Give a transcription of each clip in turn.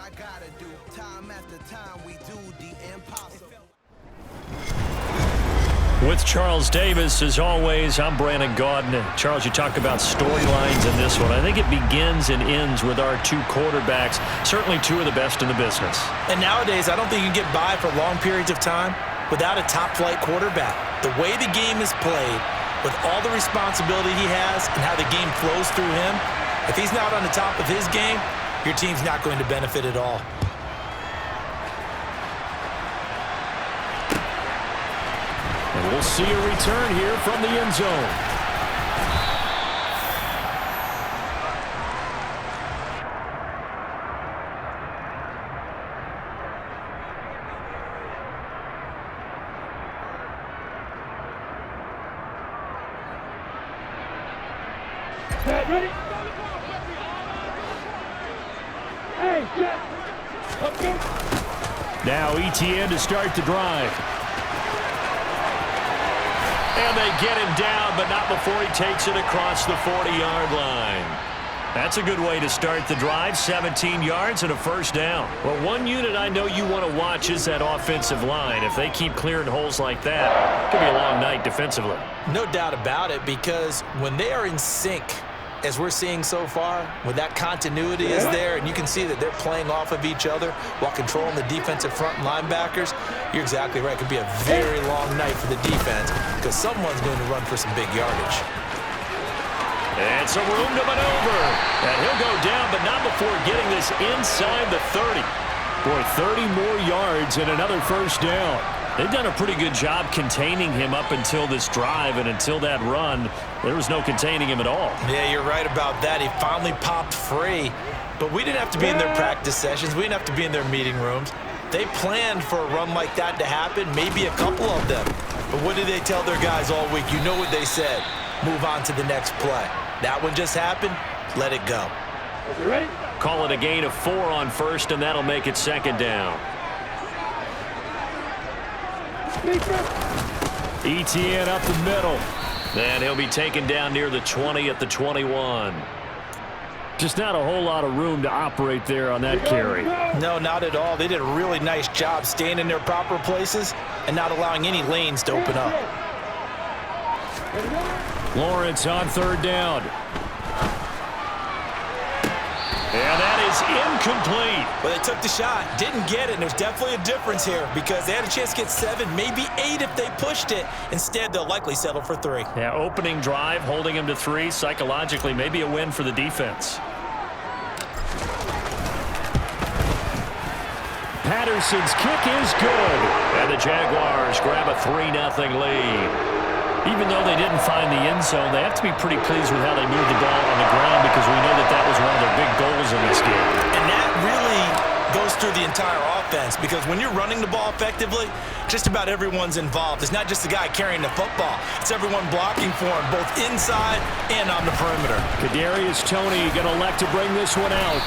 I gotta do. Time after time we do the impossible. With Charles Davis, as always, I'm Brandon Gaudin. Charles, you talked about storylines in this one. I think it begins and ends with our two quarterbacks, certainly two of the best in the business. And nowadays, I don't think you can get by for long periods of time without a top-flight quarterback. The way the game is played, with all the responsibility he has and how the game flows through him, if he's not on the top of his game, your team's not going to benefit at all. And we'll see a return here from the end zone. Ready? Hey, Jeff. Okay. Now ETN to start the drive. And they get him down, but not before he takes it across the 40-yard line. That's a good way to start the drive, 17 yards and a first down. Well, one unit I know you want to watch is that offensive line. If they keep clearing holes like that, it could be a long night defensively. No doubt about it, because when they are in sync, as we're seeing so far, when that continuity is there and you can see that they're playing off of each other while controlling the defensive front linebackers, you're exactly right. It could be a very long night for the defense because someone's going to run for some big yardage. And some room to maneuver. And he'll go down, but not before getting this inside the 30. Boy, 30 more yards and another first down. They've done a pretty good job containing him up until this drive, and until that run, there was no containing him at all. Yeah, you're right about that. He finally popped free, but we didn't have to be in their practice sessions. We didn't have to be in their meeting rooms. They planned for a run like that to happen, maybe a couple of them. But what did they tell their guys all week? You know what they said. Move on to the next play. That one just happened. Let it go. You ready? Call it a gain of 4 on first, and that'll make it second down. ETN up the middle. And he'll be taken down near the 20 at the 21. Just not a whole lot of room to operate there on that carry. No, not at all. They did a really nice job staying in their proper places and not allowing any lanes to open up. Lawrence on third down. And that is incomplete. Well, they took the shot, didn't get it, and there's definitely a difference here because they had a chance to get 7, maybe 8 if they pushed it. Instead, they'll likely settle for 3. Yeah, opening drive, holding him to 3, psychologically, maybe a win for the defense. Patterson's kick is good. And the Jaguars grab a 3-0 lead. Even though they didn't find the end zone, they have to be pretty pleased with how they moved the ball on the ground because we know that that was one of their big goals in this game. And that really goes through the entire offense because when you're running the ball effectively, just about everyone's involved. It's not just the guy carrying the football. It's everyone blocking for him, both inside and on the perimeter. Kadarius Toney going to elect to bring this one out.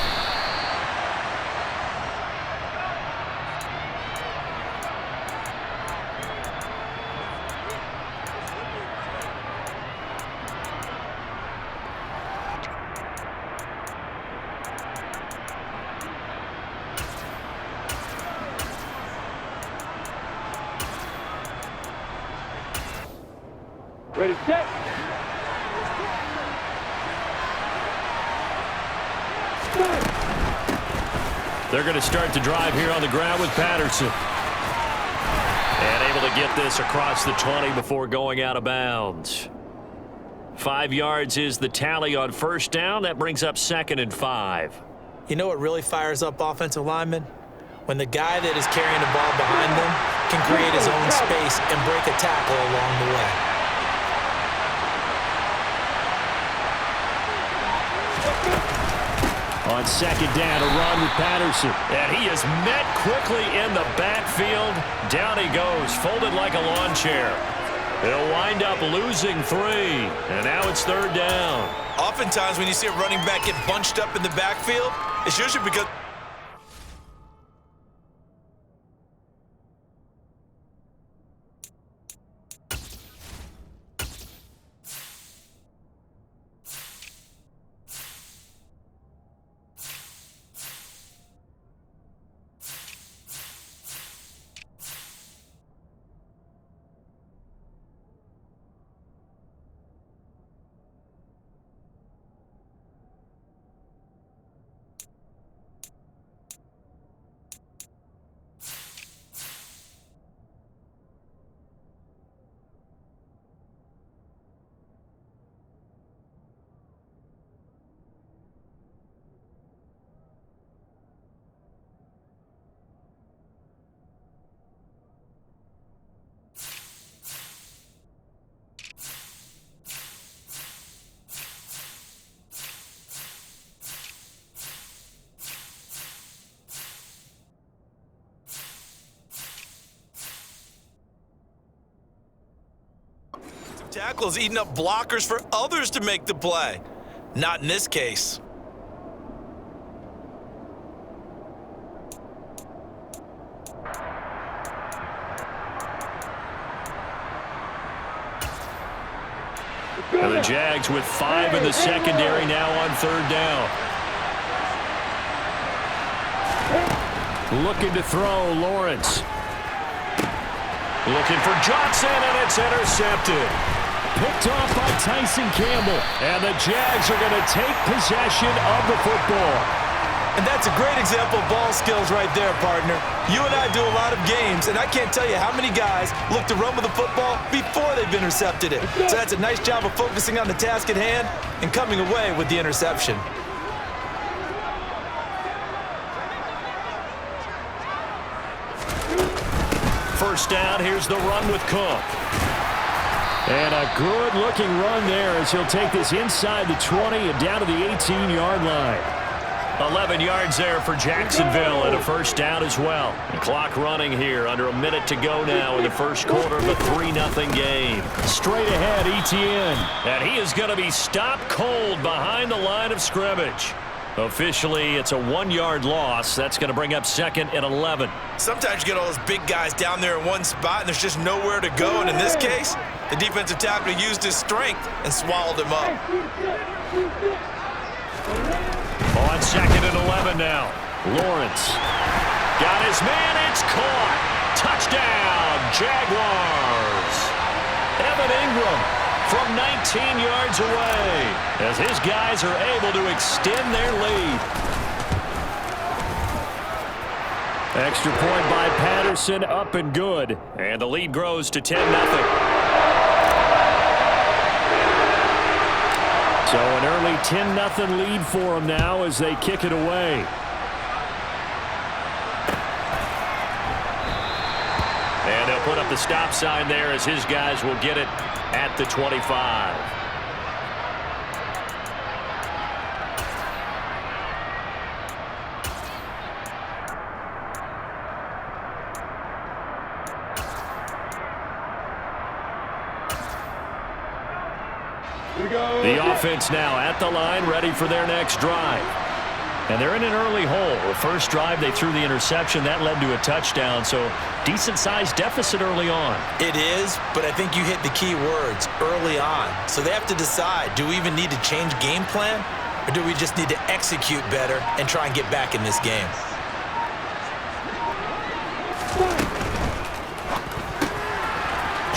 Ready, set. They're going to start the drive here on the ground with Patterson. And able to get this across the 20 before going out of bounds. 5 yards is the tally on first down. That brings up 2nd and 5. You know what really fires up offensive linemen? When the guy that is carrying the ball behind them can create his own space and break a tackle along the way. On second down, a run with Patterson. And he is met quickly in the backfield. Down he goes, folded like a lawn chair. They'll wind up losing 3. And now it's 3rd down. Oftentimes when you see a running back get bunched up in the backfield, it's usually because tackle is eating up blockers for others to make the play. Not in this case. And the Jags with 5 in the secondary now on 3rd down. Looking to throw, Lawrence. Looking for Johnson, and it's intercepted. Picked off by Tyson Campbell. And the Jags are going to take possession of the football. And that's a great example of ball skills right there, partner. You and I do a lot of games, and I can't tell you how many guys look to run with the football before they've intercepted it. So that's a nice job of focusing on the task at hand and coming away with the interception. First down, here's the run with Cook. And a good-looking run there as he'll take this inside the 20 and down to the 18-yard line. 11 yards there for Jacksonville and a first down as well. The clock running here, under a minute to go now in the first quarter of a 3-0 game. Straight ahead, Etienne. And he is going to be stopped cold behind the line of scrimmage. Officially, it's a 1-yard loss. That's going to bring up 2nd and 11. Sometimes you get all those big guys down there in one spot, and there's just nowhere to go. And in this case, the defensive tackle used his strength and swallowed him up. On 2nd and 11 now. Lawrence. Got his man. It's caught. Touchdown, Jaguars. Evan Ingram from 19 yards away as his guys are able to extend their lead. Extra point by Patterson, up and good. And the lead grows to 10-0. So an early 10-0 lead for them now as they kick it away. And they'll put up the stop sign there as his guys will get it at the 25. The offense now at the line, ready for their next drive. And they're in an early hole. The first drive, they threw the interception. That led to a touchdown, so decent-sized deficit early on. It is, but I think you hit the key words, early on. So they have to decide, do we even need to change game plan, or do we just need to execute better and try and get back in this game?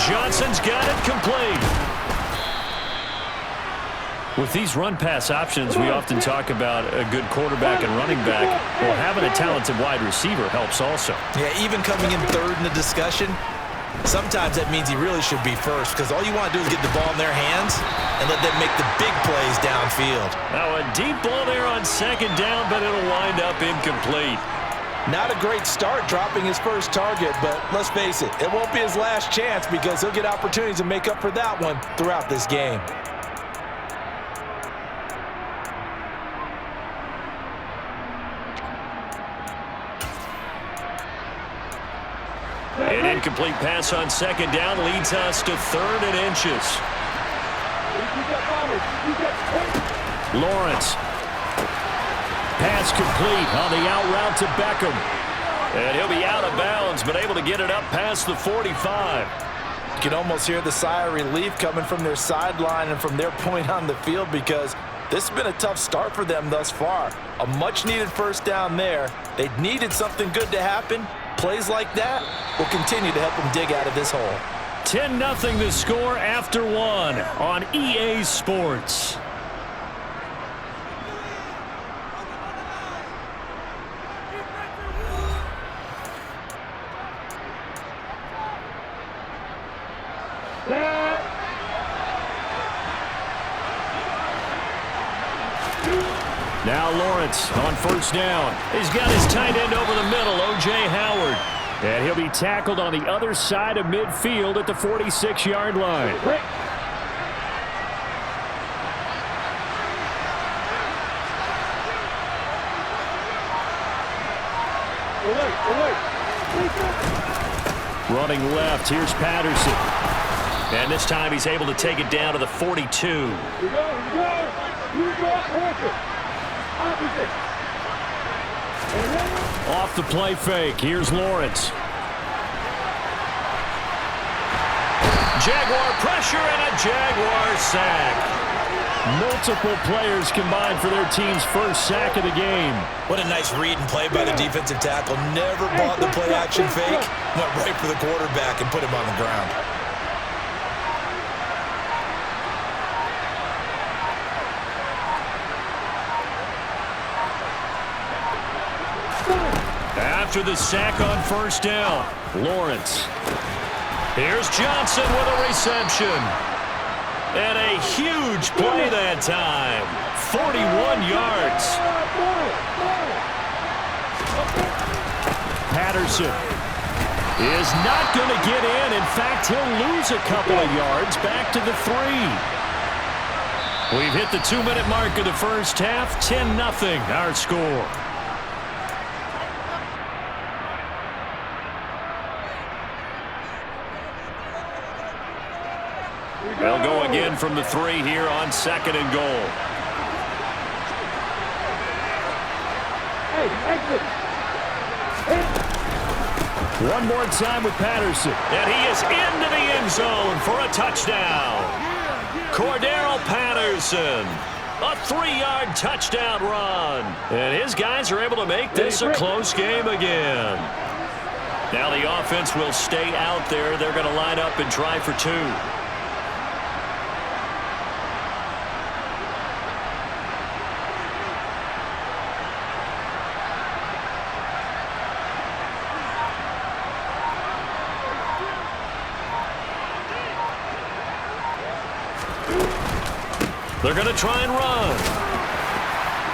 Johnson's got it complete. With these run-pass options, we often talk about a good quarterback and running back. Well, having a talented wide receiver helps also. Yeah, even coming in third in the discussion, sometimes that means he really should be first because all you want to do is get the ball in their hands and let them make the big plays downfield. Now a deep ball there on 2nd down, but it'll wind up incomplete. Not a great start dropping his first target, but let's face it, it won't be his last chance because he'll get opportunities to make up for that one throughout this game. An incomplete pass on 2nd down leads us to 3rd and inches. Lawrence. Pass complete on the out route to Beckham. And he'll be out of bounds, but able to get it up past the 45. You can almost hear the sigh of relief coming from their sideline and from their point on the field because this has been a tough start for them thus far. A much-needed first down there. They needed something good to happen. Plays like that will continue to help them dig out of this hole. 10-0 the score after 1 on EA Sports. Now Lawrence on 1st down. He's got his tight end over the middle, O.J. Howard. And he'll be tackled on the other side of midfield at the 46-yard line. Running left, here's Patterson. And this time he's able to take it down to the 42. You go. Opposite. Off the play fake. Here's Lawrence. Jaguar pressure and a Jaguar sack. Multiple players combined for their team's first sack of the game. What a nice read and play by the defensive tackle. Never bought the play-action fake. Went right for the quarterback and put him on the ground. After the sack on first down, Lawrence. Here's Johnson with a reception. And a huge play that time. 41 yards. Patterson is not going to get in. In fact, he'll lose a couple of yards back to the 3. We've hit the 2-minute mark of the first half. 10-0 our score. They'll go again from the 3 here on 2nd and goal. One more time with Patterson. And he is into the end zone for a touchdown. Cordero Patterson. A 3-yard touchdown run. And his guys are able to make this a close game again. Now the offense will stay out there. They're going to line up and try for 2. They're going to try and run.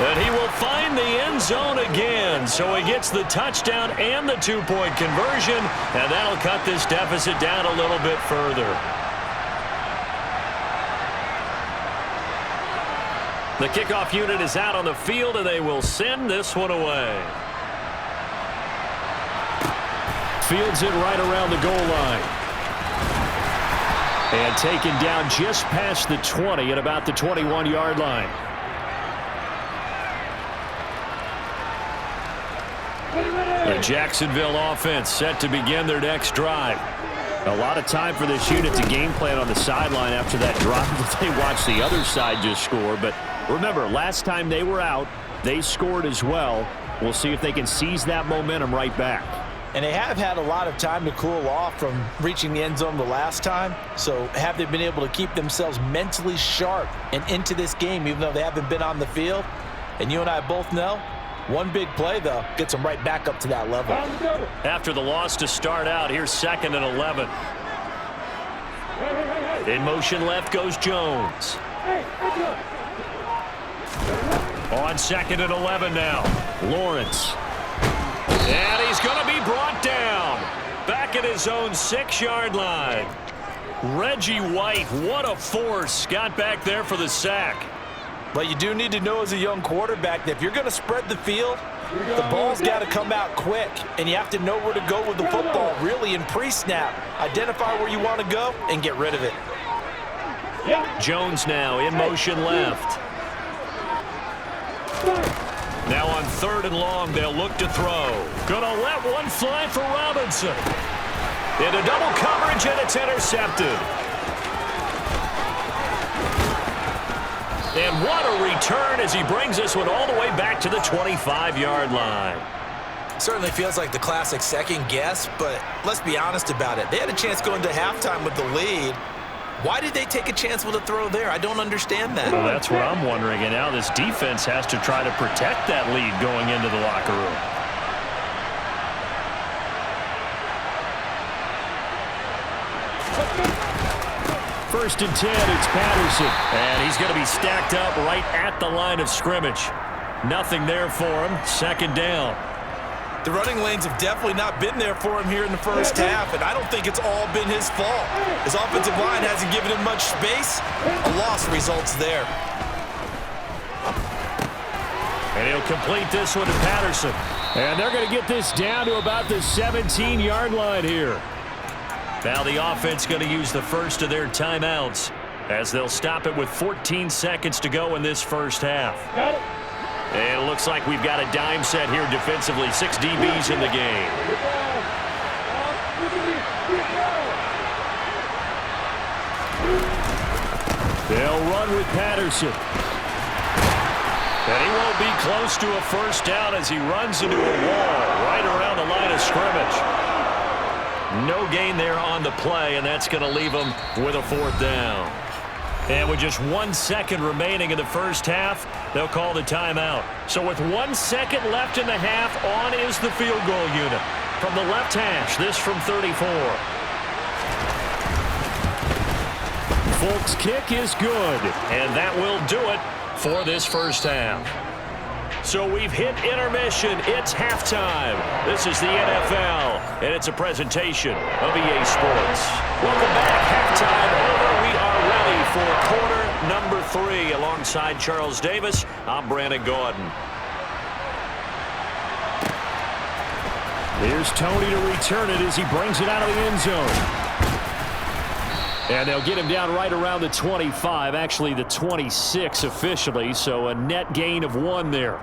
And he will find the end zone again. So he gets the touchdown and the 2-point conversion. And that'll cut this deficit down a little bit further. The kickoff unit is out on the field, and they will send this one away. Fields it right around the goal line. And taken down just past the 20 at about the 21-yard line. The Jacksonville offense set to begin their next drive. A lot of time for this unit to game plan on the sideline after that drive that they watched the other side just score. But remember, last time they were out, they scored as well. We'll see if they can seize that momentum right back. And they have had a lot of time to cool off from reaching the end zone the last time. So have they been able to keep themselves mentally sharp and into this game, even though they haven't been on the field? And you and I both know, one big play, though, gets them right back up to that level. After the loss to start out, here's 2nd and 11. In motion left goes Jones. On 2nd and 11 now, Lawrence. And he's going to be brought down. Back at his own 6-yard line. Reggie White, what a force. Got back there for the sack. But you do need to know as a young quarterback that if you're going to spread the field, the ball's got to come out quick. And you have to know where to go with the football, really, in pre-snap. Identify where you want to go and get rid of it. Jones now in motion left. Now on 3rd and long, they'll look to throw. Gonna let one fly for Robinson. Into double coverage, and it's intercepted. And what a return as he brings this one all the way back to the 25-yard line. Certainly feels like the classic second guess, but let's be honest about it. They had a chance going to halftime with the lead. Why did they take a chance with a throw there? I don't understand that. Well, that's what I'm wondering. And now this defense has to try to protect that lead going into the locker room. First and 10, it's Patterson. And he's going to be stacked up right at the line of scrimmage. Nothing there for him. 2nd down. The running lanes have definitely not been there for him here in the first half, and I don't think it's all been his fault. His offensive line hasn't given him much space. A loss results there. And he'll complete this one to Patterson. And they're going to get this down to about the 17-yard line here. Now the offense going to use the first of their timeouts as they'll stop it with 14 seconds to go in this first half. Got it. And it looks like we've got a dime set here defensively. 6 DBs in the game. They'll run with Patterson. And he won't be close to a first down as he runs into a wall right around the line of scrimmage. No gain there on the play, and that's going to leave him with a 4th down. And with just 1 second remaining in the first half, they'll call the timeout. So with 1 second left in the half, on is the field goal unit. From the left hash, this from 34. Folk's kick is good, and that will do it for this first half. So we've hit intermission. It's halftime. This is the NFL, and it's a presentation of EA Sports. Welcome back. Halftime over. We are ready for quarter number 3. Alongside Charles Davis, I'm Brandon Gordon. Here's Tony to return it as he brings it out of the end zone. And they'll get him down right around the 25, actually the 26 officially, so a net gain of 1 there.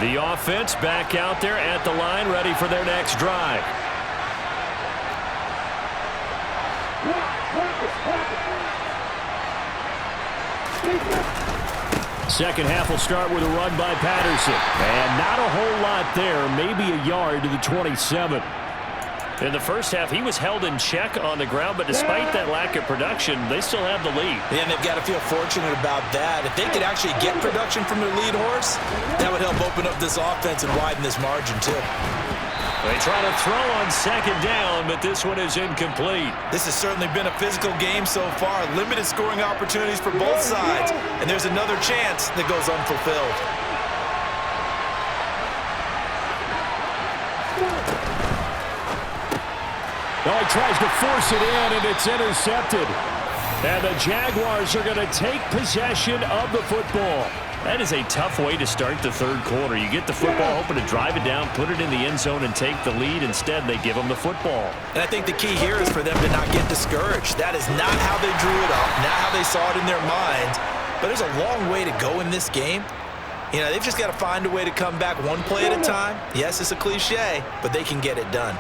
The offense back out there at the line, ready for their next drive. Second half will start with a run by Patterson. And not a whole lot there, maybe a yard to the 27. In the first half, he was held in check on the ground, but despite that lack of production, they still have the lead. Yeah, and they've got to feel fortunate about that. If they could actually get production from their lead horse, that would help open up this offense and widen this margin, too. They try to throw on second down, but this one is incomplete. This has certainly been a physical game so far. Limited scoring opportunities for both sides. And there's another chance that goes unfulfilled. Oh, he tries to force it in, and it's intercepted. And the Jaguars are going to take possession of the football. That is a tough way to start the third quarter. You get the football, hoping to drive it down, put it in the end zone, and take the lead. Instead, they give them the football. And I think the key here is for them to not get discouraged. That is not how they drew it up, not how they saw it in their minds. But there's a long way to go in this game. You know, they've just got to find a way to come back one play at a time. Yes, it's a cliche, but they can get it done.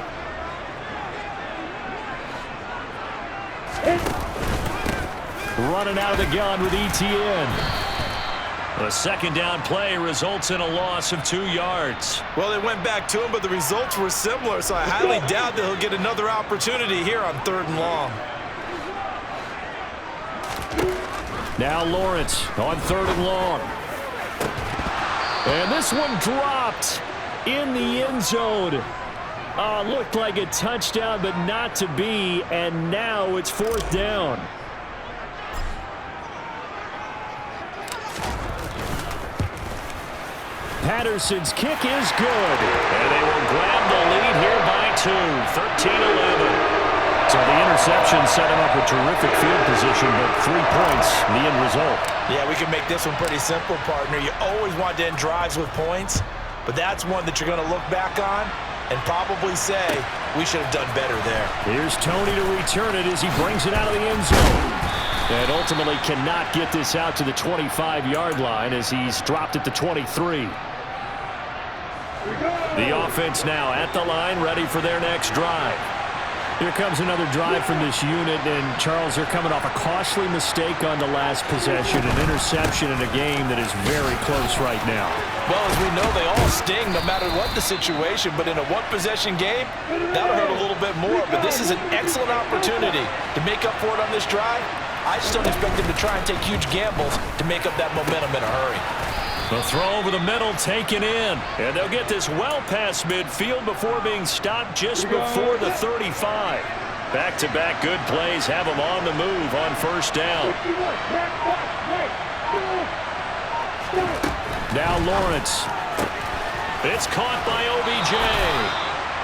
Running out of the gun with ETN. The second down play results in a loss of 2 yards. Well, they went back to him, but the results were similar, so I highly doubt that he'll get another opportunity here on 3rd and long. Now Lawrence on 3rd and long. And this one dropped in the end zone. Looked like a touchdown, but not to be, and now it's 4th down. Patterson's kick is good. And they will grab the lead here by 2, 13-11. So the interception set him up a terrific field position, but 3 points, the end result. Yeah, we can make this one pretty simple, partner. You always want to end drives with points, but that's one that you're going to look back on and probably say, we should have done better there. Here's Tony to return it as he brings it out of the end zone. And ultimately cannot get this out to the 25-yard line as he's dropped it to 23. The offense now at the line, ready for their next drive. Here comes another drive from this unit, and Charles, they're coming off a costly mistake on the last possession, an interception in a game that is very close right now. Well, as we know, they all sting no matter what the situation, but in a one-possession game, that'll hurt a little bit more. But this is an excellent opportunity to make up for it on this drive. I just don't expect them to try and take huge gambles to make up that momentum in a hurry. The throw over the middle taken in. And they'll get this well past midfield before being stopped just before the 35. Back-to-back good plays have them on the move on 1st down. Now Lawrence. It's caught by OBJ.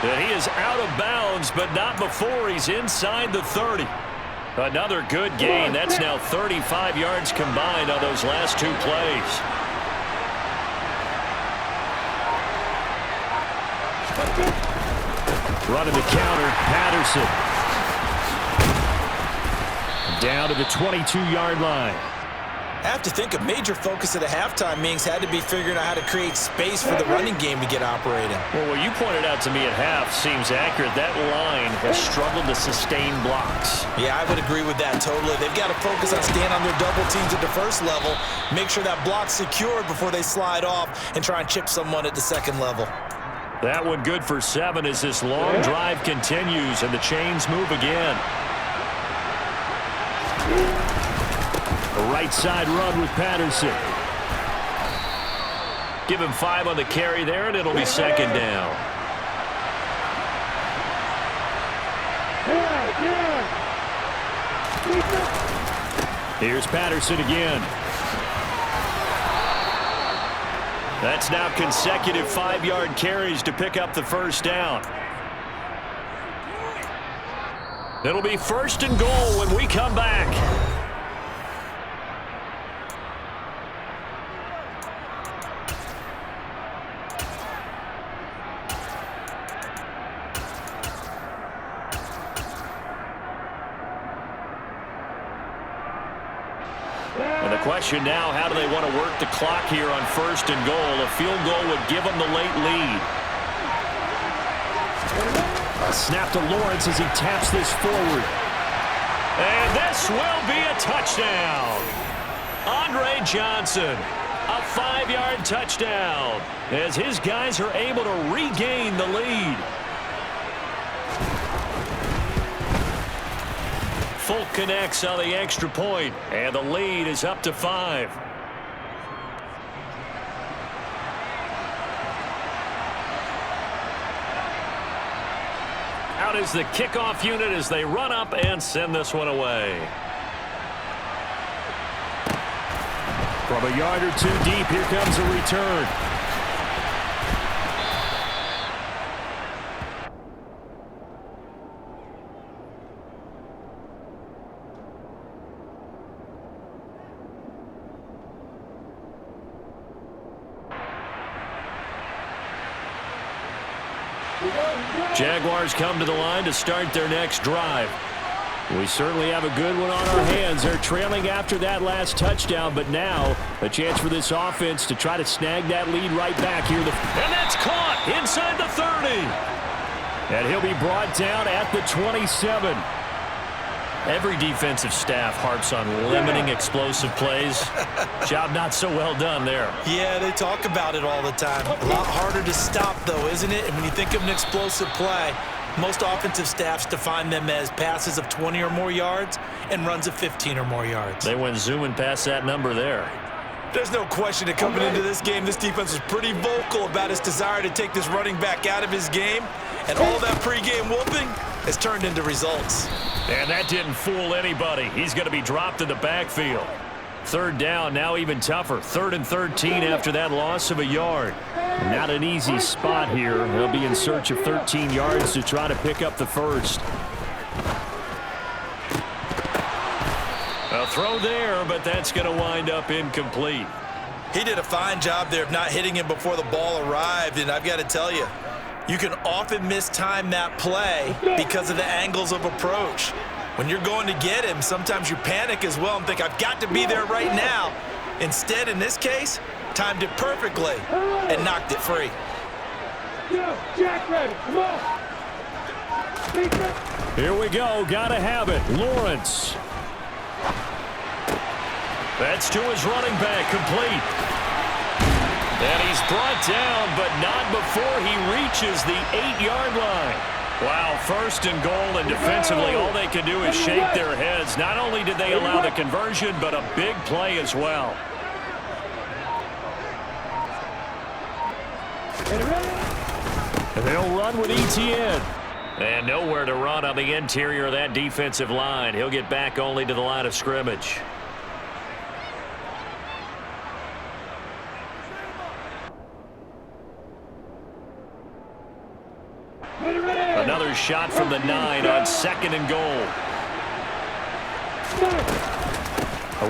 And he is out of bounds, but not before he's inside the 30. Another good gain. That's now 35 yards combined on those last 2 plays. Running the counter, Patterson. Down to the 22-yard line. I have to think a major focus at the halftime meetings had to be figuring out how to create space for the running game to get operating. Well, what you pointed out to me at half seems accurate. That line has struggled to sustain blocks. Yeah, I would agree with that totally. They've got to focus on staying on their double teams at the first level, make sure that block's secured before they slide off and try and chip someone at the second level. That one good for 7 as this long drive continues and the chains move again. A right side run with Patterson. Give him 5 on the carry there, and it'll be second down. Here's Patterson again. That's now consecutive 5-yard carries to pick up the first down. It'll be first and goal when we come back. And the question now, how do they want to work the clock here on first and goal? A field goal would give them the late lead. A snap to Lawrence as he taps this forward. And this will be a touchdown. Andre Johnson, a 5-yard touchdown as his guys are able to regain the lead. Folk connects on the extra point, and the lead is up to 5. Out is the kickoff unit as they run up and send this one away. From a yard or 2 deep, here comes a return. Jaguars come to the line to start their next drive. We certainly have a good one on our hands. They're trailing after that last touchdown, but now a chance for this offense to try to snag that lead right back here. And that's caught inside the 30. And he'll be brought down at the 27. Every defensive staff harps on limiting explosive plays. Job not so well done there. Yeah, they talk about it all the time. A lot harder to stop, though, isn't it? And when you think of an explosive play, most offensive staffs define them as passes of 20 or more yards and runs of 15 or more yards. They went zooming past that number there. There's no question that coming into this game, this defense was pretty vocal about its desire to take this running back out of his game. And all that pregame whooping has turned into results. And that didn't fool anybody. He's going to be dropped in the backfield. Third down, now even tougher. 3rd and 13 after that loss of a yard. Not an easy spot here. They'll be in search of 13 yards to try to pick up the first. A throw there, but that's going to wind up incomplete. He did a fine job there of not hitting him before the ball arrived, and I've got to tell you, you can often mistime that play because of the angles of approach. When you're going to get him, sometimes you panic as well and think, I've got to be there right now. Instead, in this case, timed it perfectly and knocked it free. Jack ready, come on. Here we go, gotta have it. Lawrence. That's to his running back, complete. And he's brought down, but not before he reaches the 8-yard line. Wow, first and goal, and defensively all they can do is shake their heads. Not only did they allow the conversion, but a big play as well. And they'll run with ETN. And nowhere to run on the interior of that defensive line. He'll get back only to the line of scrimmage. Another shot from the 9 on 2nd and goal.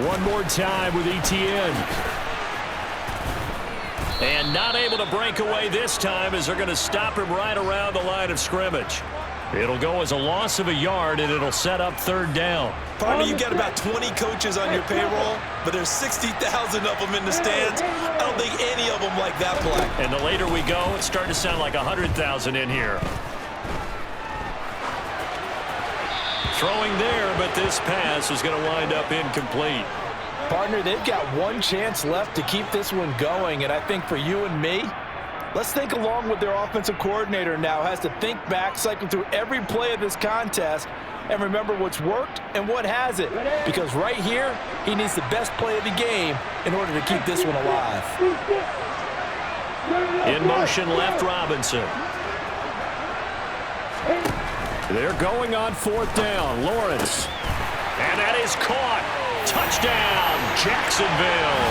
One more time with ETN. And not able to break away this time as they're going to stop him right around the line of scrimmage. It'll go as a loss of a yard, and it'll set up third down. Partner, you got about 20 coaches on your payroll, but there's 60,000 of them in the stands. I don't think any of them like that play. And the later we go, it's starting to sound like 100,000 in here. Throwing there, but this pass is going to wind up incomplete. Partner, they've got one chance left to keep this one going, and I think for you and me, let's think along with their offensive coordinator now. Has to think back, cycle through every play of this contest, and remember what's worked and what hasn't. Because right here, he needs the best play of the game in order to keep this one alive. In motion left, Robinson. They're going on fourth down. Lawrence. And that is caught. Touchdown, Jacksonville.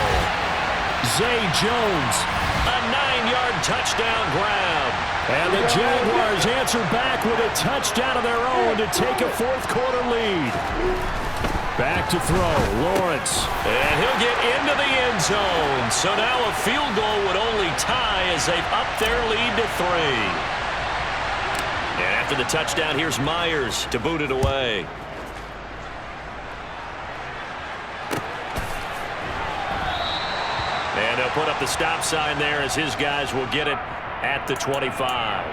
Zay Jones. A 9-yard touchdown grab. And the Jaguars answer back with a touchdown of their own to take a fourth-quarter lead. Back to throw, Lawrence. And he'll get into the end zone. So now a field goal would only tie as they've upped their lead to 3. And after the touchdown, here's Myers to boot it away. And they'll put up the stop sign there as his guys will get it at the 25.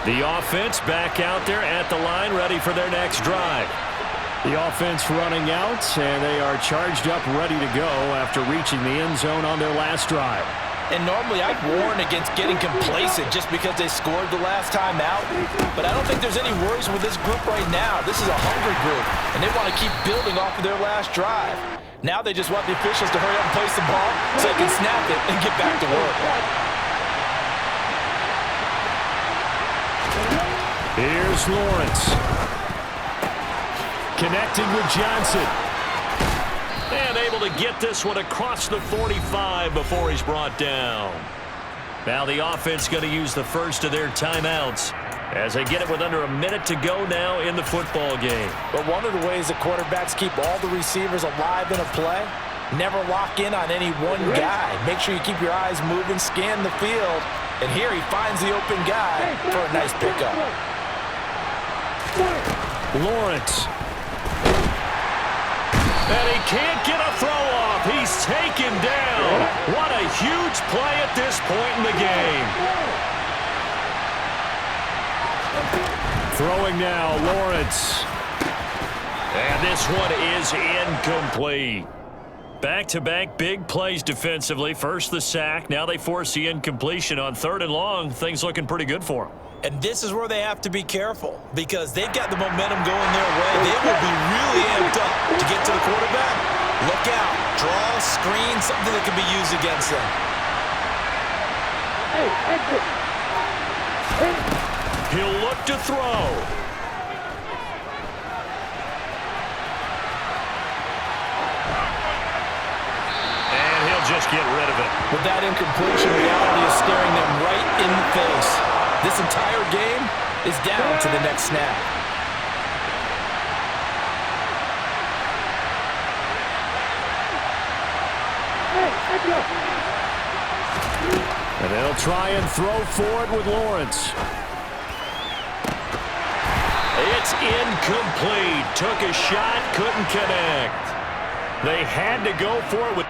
The offense back out there at the line, ready for their next drive. The offense running out, and they are charged up, ready to go after reaching the end zone on their last drive. And normally I'd warn against getting complacent just because they scored the last time out. But I don't think there's any worries with this group right now. This is a hungry group, and they want to keep building off of their last drive. Now they just want the officials to hurry up and place the ball so they can snap it and get back to work. Here's Lawrence. Connecting with Johnson. And able to get this one across the 45 before he's brought down. Now the offense going to use the first of their timeouts as they get it with under a minute to go now in the football game. But one of the ways the quarterbacks keep all the receivers alive in a play, never lock in on any one guy. Make sure you keep your eyes moving, scan the field. And here he finds the open guy for a nice pickup. Lawrence. And he can't get a throw off. He's taken down. What a huge play at this point in the game. Throwing now, Lawrence. And this one is incomplete. Back-to-back big plays defensively. First the sack. Now they force the incompletion on 3rd and long. Things looking pretty good for them. And this is where they have to be careful because they've got the momentum going their way. They will be really amped up to get to the quarterback. Look out. Draw, screen, something that can be used against them. He'll look to throw. And he'll just get rid of it. With that incompletion, reality is staring them right in the face. This entire game is down to the next snap. And they'll try and throw for it with Lawrence. It's incomplete. Took a shot, couldn't connect. They had to go for it with